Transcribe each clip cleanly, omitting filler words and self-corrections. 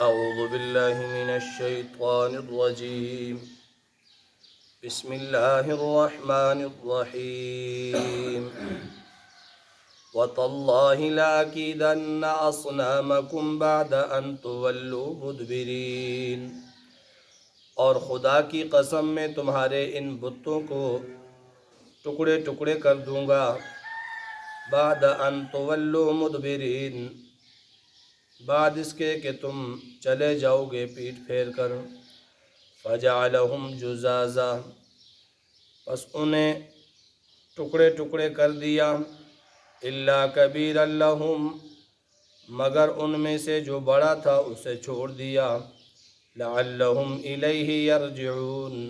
أعوذ بالله من الشيطان الرجيم. بسم الله الرحمن الرحيم. وتالله لأكيدن أصنامكم بعد أن تولوا مدبرين. اور خدا کی قسم میں تمہارے ان بتوں کو ٹکڑے ٹکڑے کر دوں گا. بعد ان تولوا مدبرین، بعد اس کے کہ تم چلے جاؤ گے پیٹ پھیر کر. فجعلہم جزازا، پس انہیں ٹکڑے ٹکڑے کر دیا. الا کبیرا لہم، مگر ان میں سے جو بڑا تھا اسے چھوڑ دیا. لعلہم الیہ یرجعون،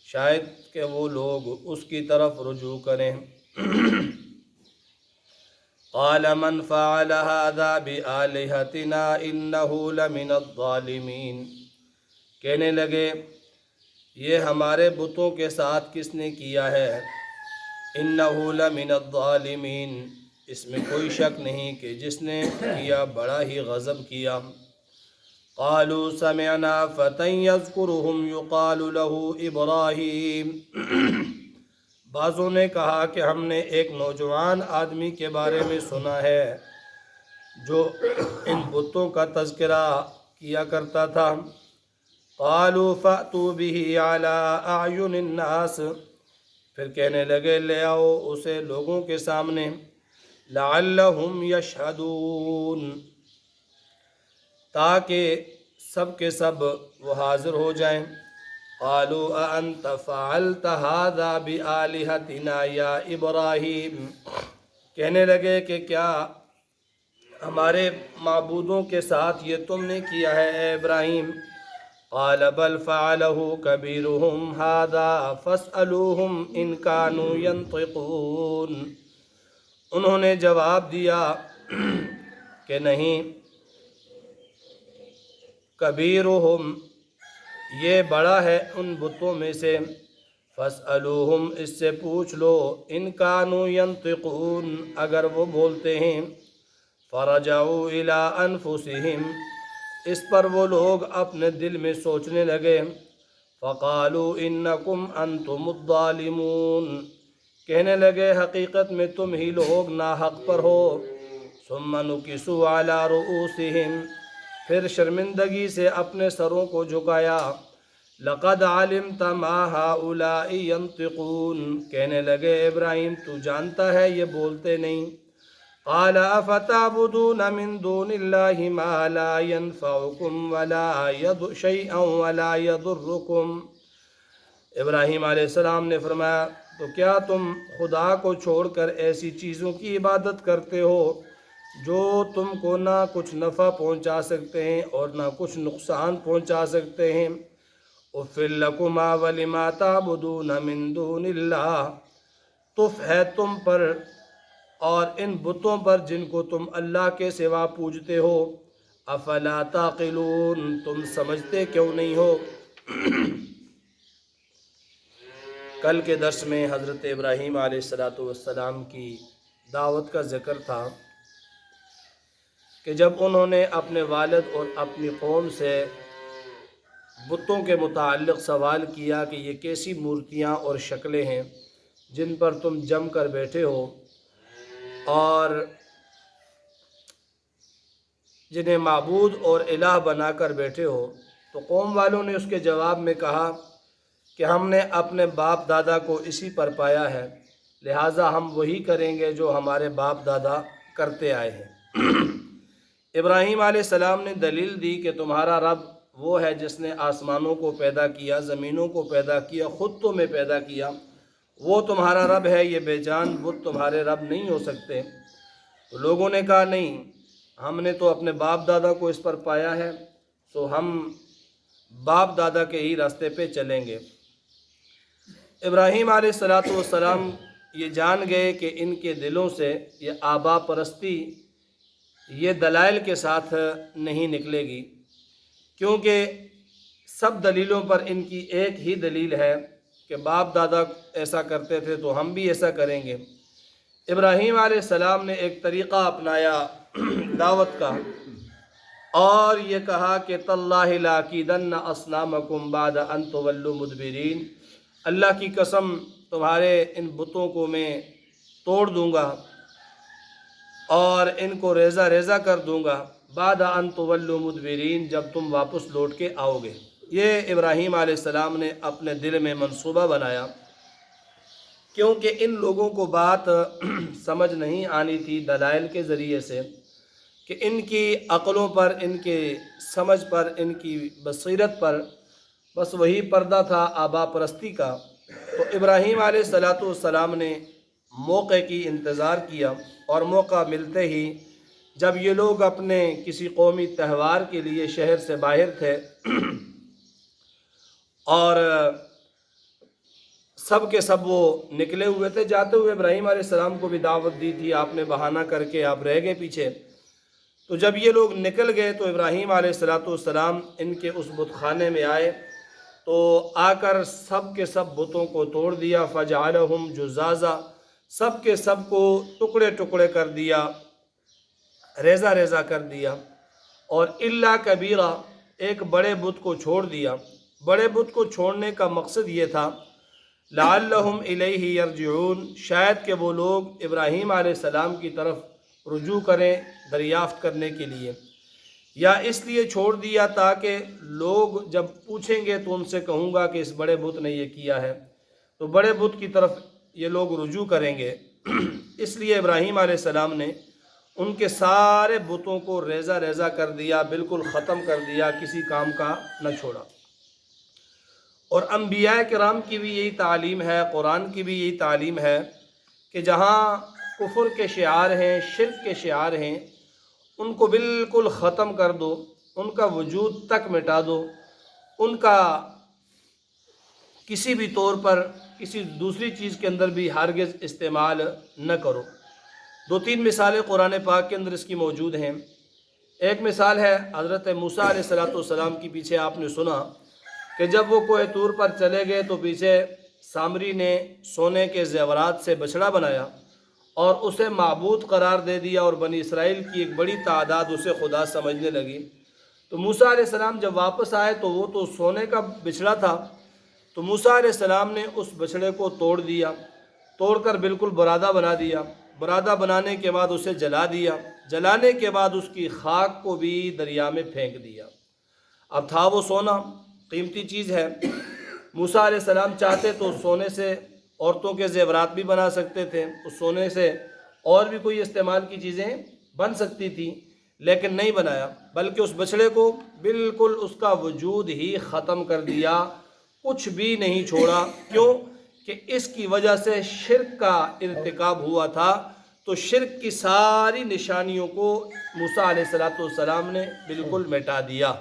شاید کہ وہ لوگ اس کی طرف رجوع کریں. قال من فعل هذا بآلہتنا انہ لمن الظالمین، کہنے لگے یہ ہمارے بتوں کے ساتھ کس نے کیا ہے. انہ لمن الظالمین، اس میں کوئی شک نہیں کہ جس نے کیا بڑا ہی غضب کیا. قالوا سمعنا فتى يذكرهم يقال له ابراہیم، بعضوں نے کہا کہ ہم نے ایک نوجوان آدمی کے بارے میں سنا ہے جو ان بتوں کا تذکرہ کیا کرتا تھا. قالوا فأتوا به على أعين الناس، پھر کہنے لگے لے آؤ اسے لوگوں کے سامنے. لعلهم يشهدون، تاکہ سب کے سب وہ حاضر ہو جائیں. قالوا أأنت فعلت هذا بآلهتنا یا ابراہیم، کہنے لگے کہ کیا ہمارے معبودوں کے ساتھ یہ تم نے کیا ہے اے ابراہیم. قال بل فعله كبيرهم هذا فاسألوهم إن كانوا ينطقون، انہوں نے جواب دیا کہ نہیں، کبیرہم یہ بڑا ہے ان بتوں میں سے. فاسألوہم اس سے پوچھ لو، ان کانوا ینطقون اگر وہ بولتے ہیں. فرجعوا الی انفسہم، اس پر وہ لوگ اپنے دل میں سوچنے لگے. فقالوا انکم انتم الظالمون، کہنے لگے حقیقت میں تم ہی لوگ ناحق پر ہو. ثم نکسوا علی رؤوسہم، پھر شرمندگی سے اپنے سروں کو جھکایا. لقد علمت ما هؤلاء ينطقون، کہنے لگے ابراہیم تو جانتا ہے یہ بولتے نہیں. قال افتعبدون من دون اللہ ما لا ينفعكم ولا شيئا ولا يضركم، ابراہیم علیہ السلام نے فرمایا تو کیا تم خدا کو چھوڑ کر ایسی چیزوں کی عبادت کرتے ہو جو تم کو نہ کچھ نفع پہنچا سکتے ہیں اور نہ کچھ نقصان پہنچا سکتے ہیں. اُفٍّ لَكُمَا وَلِمَا تَعْبُدُونَ مِن دُونِ اللَّهِ، تف ہے تم پر اور ان بتوں پر جن کو تم اللہ کے سوا پوجتے ہو. افلا تعقلون، تم سمجھتے کیوں نہیں ہو. کل کے درس میں حضرت ابراہیم علیہ السلام کی دعوت کا ذکر تھا کہ جب انہوں نے اپنے والد اور اپنی قوم سے بتوں کے متعلق سوال کیا کہ یہ کیسی مورتیاں اور شکلیں ہیں جن پر تم جم کر بیٹھے ہو اور جنہیں معبود اور الہ بنا کر بیٹھے ہو، تو قوم والوں نے اس کے جواب میں کہا کہ ہم نے اپنے باپ دادا کو اسی پر پایا ہے، لہٰذا ہم وہی کریں گے جو ہمارے باپ دادا کرتے آئے ہیں. ابراہیم علیہ السلام نے دلیل دی کہ تمہارا رب وہ ہے جس نے آسمانوں کو پیدا کیا، زمینوں کو پیدا کیا، خود تمہیں پیدا کیا، وہ تمہارا رب ہے، یہ بے جان بت تمہارے رب نہیں ہو سکتے. تو لوگوں نے کہا نہیں، ہم نے تو اپنے باپ دادا کو اس پر پایا ہے، تو ہم باپ دادا کے ہی راستے پہ چلیں گے. ابراہیم علیہ السلام یہ جان گئے کہ ان کے دلوں سے یہ آبا پرستی یہ دلائل کے ساتھ نہیں نکلے گی، کیونکہ سب دلیلوں پر ان کی ایک ہی دلیل ہے کہ باپ دادا ایسا کرتے تھے تو ہم بھی ایسا کریں گے. ابراہیم علیہ السلام نے ایک طریقہ اپنایا دعوت کا، اور یہ کہا کہ تاللہ لاکیدن اصنامکم بعد ان تولوا مدبرین، اللہ کی قسم تمہارے ان بتوں کو میں توڑ دوں گا اور ان کو ریزہ ریزہ کر دوں گا بعد ان تولوا مدبرین، جب تم واپس لوٹ کے آؤ گے۔ یہ ابراہیم علیہ السلام نے اپنے دل میں منصوبہ بنایا، کیونکہ ان لوگوں کو بات سمجھ نہیں آنی تھی دلائل کے ذریعے سے، کہ ان کی عقلوں پر، ان کے سمجھ پر، ان کی بصیرت پر بس وہی پردہ تھا آبا پرستی کا۔ تو ابراہیم علیہ السلام نے موقع کی انتظار کیا، اور موقع ملتے ہی جب یہ لوگ اپنے کسی قومی تہوار کے لیے شہر سے باہر تھے اور سب کے سب وہ نکلے ہوئے تھے، جاتے ہوئے ابراہیم علیہ السلام کو بھی دعوت دی تھی، آپ نے بہانہ کر کے آپ رہ گئے پیچھے۔ تو جب یہ لوگ نکل گئے تو ابراہیم علیہ السلام ان کے اس بت خانے میں آئے، تو آ کر سب کے سب بتوں کو توڑ دیا، فجعلہم جزازا، سب کے سب کو ٹکڑے ٹکڑے کر دیا، ریزہ ریزہ کر دیا، اور الا کبیرہ، ایک بڑے بت کو چھوڑ دیا۔ بڑے بت کو چھوڑنے کا مقصد یہ تھا لعلہم الیہ یرجعون، شاید کہ وہ لوگ ابراہیم علیہ السلام کی طرف رجوع کریں دریافت کرنے کے لیے، یا اس لیے چھوڑ دیا تاکہ لوگ جب پوچھیں گے تو ان سے کہوں گا کہ اس بڑے بت نے یہ کیا ہے، تو بڑے بت کی طرف یہ لوگ رجوع کریں گے۔ اس لیے ابراہیم علیہ السلام نے ان کے سارے بتوں کو ریزہ ریزہ کر دیا، بالکل ختم کر دیا، کسی کام کا نہ چھوڑا۔ اور انبیاء کرام کی بھی یہی تعلیم ہے، قرآن کی بھی یہی تعلیم ہے کہ جہاں کفر کے شعار ہیں، شرک کے شعار ہیں، ان کو بالکل ختم کر دو، ان کا وجود تک مٹا دو، ان کا کسی بھی طور پر کسی دوسری چیز کے اندر بھی ہرگز استعمال نہ کرو۔ دو تین مثالیں قرآن پاک کے اندر اس کی موجود ہیں۔ ایک مثال ہے حضرت موسیٰ علیہ السلام کی، پیچھے آپ نے سنا کہ جب وہ کوہ طور پر چلے گئے تو پیچھے سامری نے سونے کے زیورات سے بچڑا بنایا اور اسے معبود قرار دے دیا، اور بنی اسرائیل کی ایک بڑی تعداد اسے خدا سمجھنے لگی۔ تو موسیٰ علیہ السلام جب واپس آئے تو وہ تو سونے کا بچڑا تھا، تو موسیٰ علیہ السلام نے اس بچڑے کو توڑ دیا، توڑ کر بالکل برادہ بنا دیا، برادہ بنانے کے بعد اسے جلا دیا، جلانے کے بعد اس کی خاک کو بھی دریا میں پھینک دیا۔ اب تھا وہ سونا، قیمتی چیز ہے، موسیٰ علیہ السلام چاہتے تو سونے سے عورتوں کے زیورات بھی بنا سکتے تھے، اس سونے سے اور بھی کوئی استعمال کی چیزیں بن سکتی تھیں، لیکن نہیں بنایا، بلکہ اس بچڑے کو بالکل اس کا وجود ہی ختم کر دیا، کچھ بھی نہیں چھوڑا۔ کیوں کہ اس کی وجہ سے شرک کا ارتکاب ہوا تھا، تو شرک کی ساری نشانیوں کو موسیٰ علیہ السلام نے بالکل مٹا دیا۔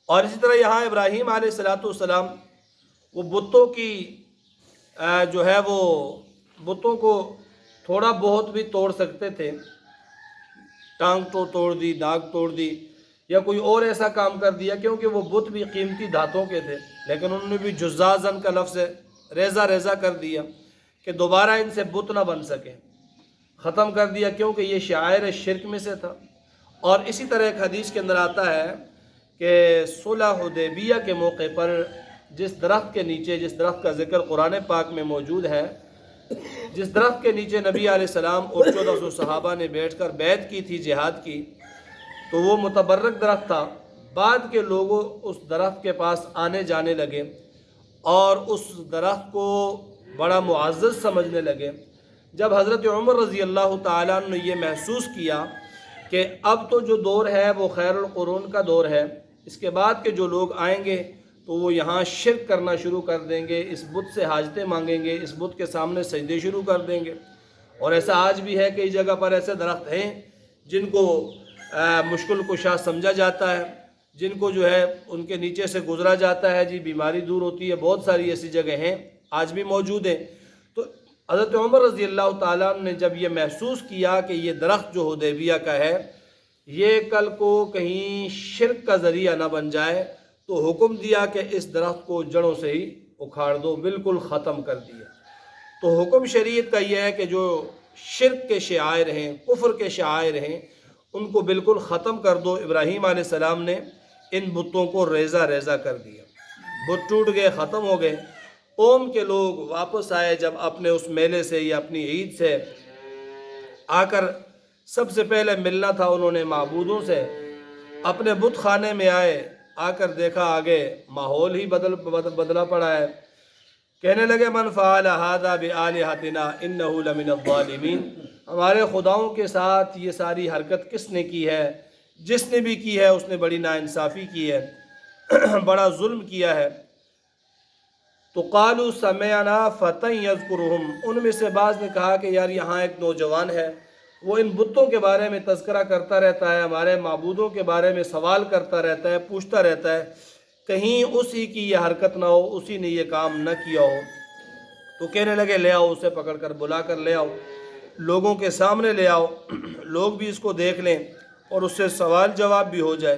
اور اسی طرح یہاں ابراہیم علیہ السلام وہ بتوں کی جو ہے وہ بتوں کو تھوڑا بہت بھی توڑ سکتے تھے، ٹانگ تو توڑ دی، ناک توڑ دی، یا کوئی اور ایسا کام کر دیا، کیونکہ وہ بت بھی قیمتی دھاتوں کے تھے، لیکن انہوں نے بھی جزازن کا لفظ ریزہ ریزہ کر دیا کہ دوبارہ ان سے بت نہ بن سکے، ختم کر دیا، کیونکہ یہ شعائر شرک میں سے تھا۔ اور اسی طرح ایک حدیث کے اندر آتا ہے کہ صلح حدیبیہ کے موقع پر جس درخت کے نیچے، جس درخت کا ذکر قرآن پاک میں موجود ہے، جس درخت کے نیچے نبی علیہ السلام اور 1400 صحابہ نے بیٹھ کر بیعت کی تھی جہاد کی، تو وہ متبرک درخت تھا۔ بعد کے لوگوں اس درخت کے پاس آنے جانے لگے اور اس درخت کو بڑا معزز سمجھنے لگے۔ جب حضرت عمر رضی اللہ تعالیٰ عنہ نے یہ محسوس کیا کہ اب تو جو دور ہے وہ خیر القرون کا دور ہے، اس کے بعد کے جو لوگ آئیں گے تو وہ یہاں شرک کرنا شروع کر دیں گے، اس بت سے حاجتیں مانگیں گے، اس بت کے سامنے سجدے شروع کر دیں گے۔ اور ایسا آج بھی ہے، کئی جگہ پر ایسے درخت ہیں جن کو مشکل کشا سمجھا جاتا ہے، جن کو جو ہے ان کے نیچے سے گزرا جاتا ہے، جی بیماری دور ہوتی ہے، بہت ساری ایسی جگہ ہیں، آج بھی موجود ہیں۔ تو حضرت عمر رضی اللہ تعالیٰ عنہ نے جب یہ محسوس کیا کہ یہ درخت جو حدیبیہ کا ہے یہ کل کو کہیں شرک کا ذریعہ نہ بن جائے، تو حکم دیا کہ اس درخت کو جڑوں سے ہی اکھاڑ دو، بالکل ختم کر دیا۔ تو حکم شریعت کا یہ ہے کہ جو شرک کے شعائر ہیں، کفر کے شعائر ہیں، ان کو بالکل ختم کر دو۔ ابراہیم علیہ السلام نے ان بتوں کو ریزہ ریزہ کر دیا، بت ٹوٹ گئے، ختم ہو گئے۔ قوم کے لوگ واپس آئے جب اپنے اس میلے سے یا اپنی عید سے آ کر سب سے پہلے ملنا تھا انہوں نے معبودوں سے، اپنے بت خانے میں آئے، آ کر دیکھا آگے ماحول ہی بدلا پڑا ہے۔ کہنے لگے من فعل ھذا بآلہتنا انہ لمن الظالمین، ہمارے خداؤں کے ساتھ یہ ساری حرکت کس نے کی ہے؟ جس نے بھی کی ہے اس نے بڑی ناانصافی کی ہے، بڑا ظلم کیا ہے۔ تو قالوا سمعنا فتى یذکرہم، ان میں سے بعض نے کہا کہ یار یہاں ایک نوجوان ہے، وہ ان بتوں کے بارے میں تذکرہ کرتا رہتا ہے، ہمارے معبودوں کے بارے میں سوال کرتا رہتا ہے، پوچھتا رہتا ہے، کہیں اسی کی یہ حرکت نہ ہو، اسی نے یہ کام نہ کیا ہو۔ تو کہنے لگے لے آؤ اسے، پکڑ کر بلا کر لے آؤ، لوگوں کے سامنے لے آؤ، لوگ بھی اس کو دیکھ لیں اور اس سے سوال جواب بھی ہو جائے۔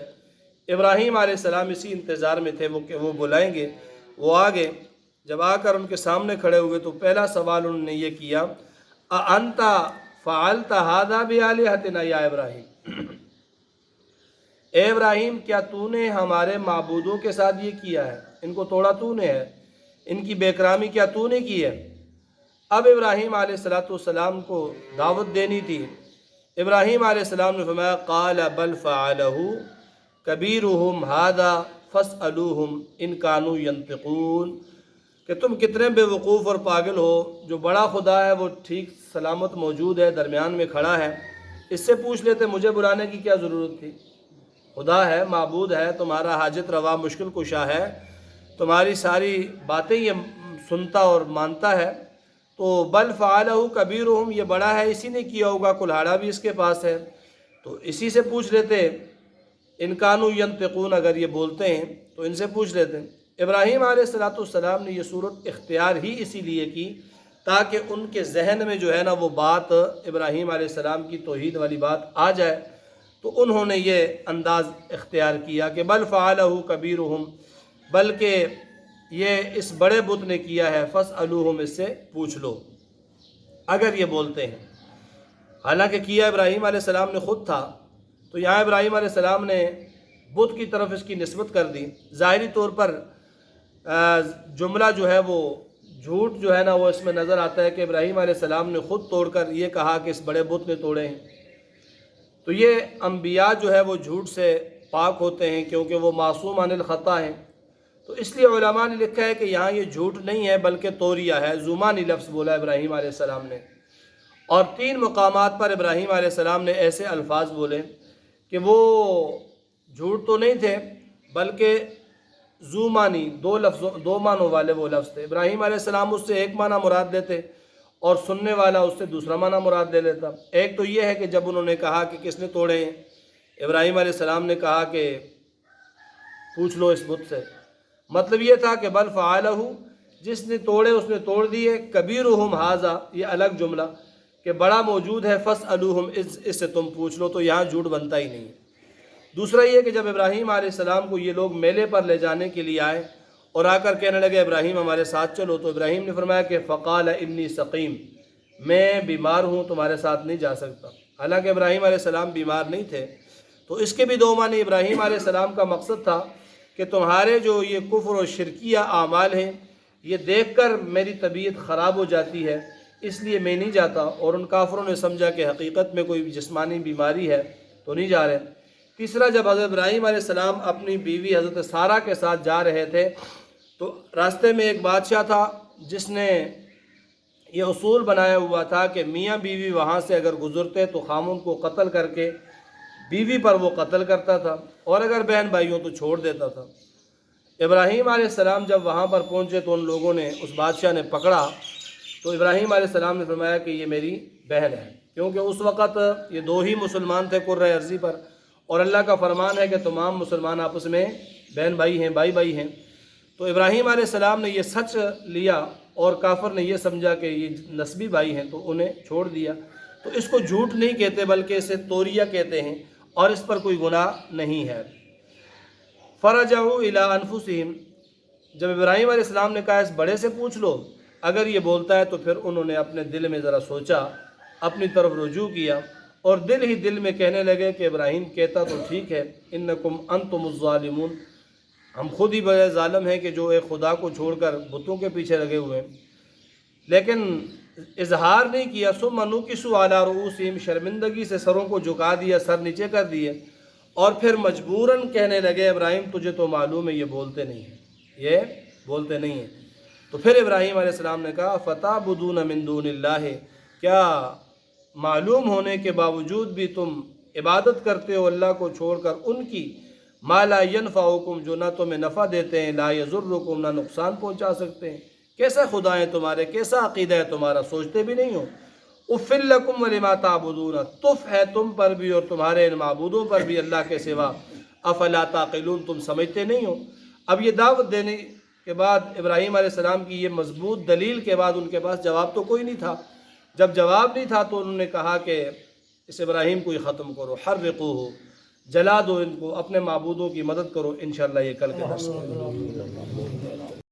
ابراہیم علیہ السلام اسی انتظار میں تھے کہ وہ بلائیں گے۔ وہ آگے جب آ کر ان کے سامنے کھڑے ہوئے تو پہلا سوال انہوں نے یہ کیا، اَأَنْتَ فَعَلْتَ هَذَا بِآلِهَتِنَا یا ابراہیم، اے ابراہیم کیا تو نے ہمارے معبودوں کے ساتھ یہ کیا ہے؟ ان کو توڑا تو نے ہے، ان کی بے اکرامی کیا تو نے کی ہے؟ اب ابراہیم علیہ السلام کو دعوت دینی تھی۔ ابراہیم علیہ السلام نے فرمایا قال بل فعلہ کبیرہم ھذا فاسألوہم ان کانوا ینطقون، کہ تم کتنے بے وقوف اور پاگل ہو، جو بڑا خدا ہے وہ ٹھیک سلامت موجود ہے، درمیان میں کھڑا ہے، اس سے پوچھ لیتے، مجھے بلانے کی کیا ضرورت تھی؟ خدا ہے، معبود ہے، تمہارا حاجت روا مشکل کشا ہے، تمہاری ساری باتیں یہ سنتا اور مانتا ہے۔ تو بل فعلہ کبیرہم، یہ بڑا ہے اسی نے کیا ہوگا، کلہاڑا بھی اس کے پاس ہے، تو اسی سے پوچھ لیتے، ان کانوا ینطقون، اگر یہ بولتے ہیں تو ان سے پوچھ لیتے۔ ابراہیم علیہ السلام نے یہ صورت اختیار ہی اسی لیے کی تاکہ ان کے ذہن میں جو ہے نا وہ بات ابراہیم علیہ السلام کی توحید والی بات آ جائے، تو انہوں نے یہ انداز اختیار کیا کہ بل فعلہ کبیرہم، بلکہ یہ اس بڑے بت نے کیا ہے، فاسألوہم، اس سے پوچھ لو اگر یہ بولتے ہیں۔ حالانکہ کیا ابراہیم علیہ السلام نے خود تھا، تو یہاں ابراہیم علیہ السلام نے بت کی طرف اس کی نسبت کر دی۔ ظاہری طور پر جملہ جو ہے وہ جھوٹ جو ہے نا وہ اس میں نظر آتا ہے کہ ابراہیم علیہ السلام نے خود توڑ کر یہ کہا کہ اس بڑے بت نے توڑے ہیں۔ تو یہ انبیاء جو ہے وہ جھوٹ سے پاک ہوتے ہیں کیونکہ وہ معصوم عن الخطا ہیں، تو اس لیے علماء نے لکھا ہے کہ یہاں یہ جھوٹ نہیں ہے بلکہ توریہ ہے، زمانی لفظ بولا ابراہیم علیہ السلام نے۔ اور 3 مقامات پر ابراہیم علیہ السلام نے ایسے الفاظ بولے کہ وہ جھوٹ تو نہیں تھے بلکہ زمانی، 2 معنوں والے وہ لفظ تھے۔ ابراہیم علیہ السلام اس سے ایک معنی مراد لیتے اور سننے والا اس سے دوسرا معنی مراد لے لیتا۔ ایک تو یہ ہے کہ جب انہوں نے کہا کہ کس نے توڑے ہیں، ابراہیم علیہ السلام نے کہا کہ پوچھ لو اس بت سے، مطلب یہ تھا کہ بل فعلہ، جس نے توڑے اس نے توڑ دیے، کبیرہم ھذا، یہ الگ جملہ کہ بڑا موجود ہے، فاسألوہم، اس سے تم پوچھ لو، تو یہاں جھوٹ بنتا ہی نہیں ہے۔ دوسرا یہ کہ جب ابراہیم علیہ السلام کو یہ لوگ میلے پر لے جانے کے لیے آئے اور آ کر کہنے لگے ابراہیم ہمارے ساتھ چلو، تو ابراہیم نے فرمایا کہ فقال انی سقیم، میں بیمار ہوں، تمہارے ساتھ نہیں جا سکتا۔ حالانکہ ابراہیم علیہ السلام بیمار نہیں تھے، تو اس کے بھی 2 معنی۔ ابراہیم علیہ السلام کا مقصد تھا کہ تمہارے جو یہ کفر و شرکیہ اعمال ہیں یہ دیکھ کر میری طبیعت خراب ہو جاتی ہے، اس لیے میں نہیں جاتا، اور ان کافروں نے سمجھا کہ حقیقت میں کوئی جسمانی بیماری ہے تو نہیں جا رہے۔ تیسرا، جب حضرت ابراہیم علیہ السلام اپنی بیوی حضرت سارہ کے ساتھ جا رہے تھے تو راستے میں ایک بادشاہ تھا جس نے یہ اصول بنایا ہوا تھا کہ میاں بیوی وہاں سے اگر گزرتے تو خامن کو قتل کر کے بیوی پر وہ قتل کرتا تھا، اور اگر بہن بھائیوں تو چھوڑ دیتا تھا۔ ابراہیم علیہ السلام جب وہاں پر پہنچے تو ان لوگوں نے، اس بادشاہ نے پکڑا، تو ابراہیم علیہ السلام نے فرمایا کہ یہ میری بہن ہے، کیونکہ اس وقت یہ 2 ہی مسلمان تھے کرۂ ارضی پر، اور اللہ کا فرمان ہے کہ تمام مسلمان آپس میں بہن بھائی ہیں، بھائی بھائی ہیں۔ تو ابراہیم علیہ السلام نے یہ سچ لیا اور کافر نے یہ سمجھا کہ یہ نسبی بھائی ہیں تو انہیں چھوڑ دیا۔ تو اس کو جھوٹ نہیں کہتے بلکہ اسے توریہ کہتے ہیں، اور اس پر کوئی گناہ نہیں ہے۔ فرجعوا الی انفسہم، جب ابراہیم علیہ السلام نے کہا اس بڑے سے پوچھ لو اگر یہ بولتا ہے، تو پھر انہوں نے اپنے دل میں ذرا سوچا، اپنی طرف رجوع کیا اور دل ہی دل میں کہنے لگے کہ ابراہیم کہتا تو ٹھیک ہے، انکم انتم الظالمون، ہم خود ہی بڑے ظالم ہیں کہ جو ایک خدا کو چھوڑ کر بتوں کے پیچھے لگے ہوئے ہیں، لیکن اظہار نہیں کیا۔ ثم نکسوا علی رؤوسہم، شرمندگی سے سروں کو جھکا دیا، سر نیچے کر دیے، اور پھر مجبوراً کہنے لگے ابراہیم تجھے تو معلوم ہے یہ بولتے نہیں ہیں، یہ بولتے نہیں ہیں۔ تو پھر ابراہیم علیہ السلام نے کہا فتعبدون من دون اللہ، کیا معلوم ہونے کے باوجود بھی تم عبادت کرتے ہو اللہ کو چھوڑ کر ان کی، ما لا ینفعکم، جو نہ تمہیں نفع دیتے ہیں، لا یضرکم، نہ نقصان پہنچا سکتے ہیں۔ کیسا خدا ہے تمہارے، کیسا عقیدہ ہے تمہارا، سوچتے بھی نہیں ہو۔ اف لکم ولما تعبدون، تف ہے تم پر بھی اور تمہارے ان معبودوں پر بھی اللہ کے سوا، افلا تعقلون، تم سمجھتے نہیں ہو۔ اب یہ دعوت دینے کے بعد ابراہیم علیہ السلام کی یہ مضبوط دلیل کے بعد ان کے پاس جواب تو کوئی نہیں تھا۔ جب جواب نہیں تھا تو انہوں نے کہا کہ اس ابراہیم کو ہی ختم کرو، حرقوہ، جلا دو ان کو، اپنے معبودوں کی مدد کرو، انشاءاللہ یہ کل کے درس میں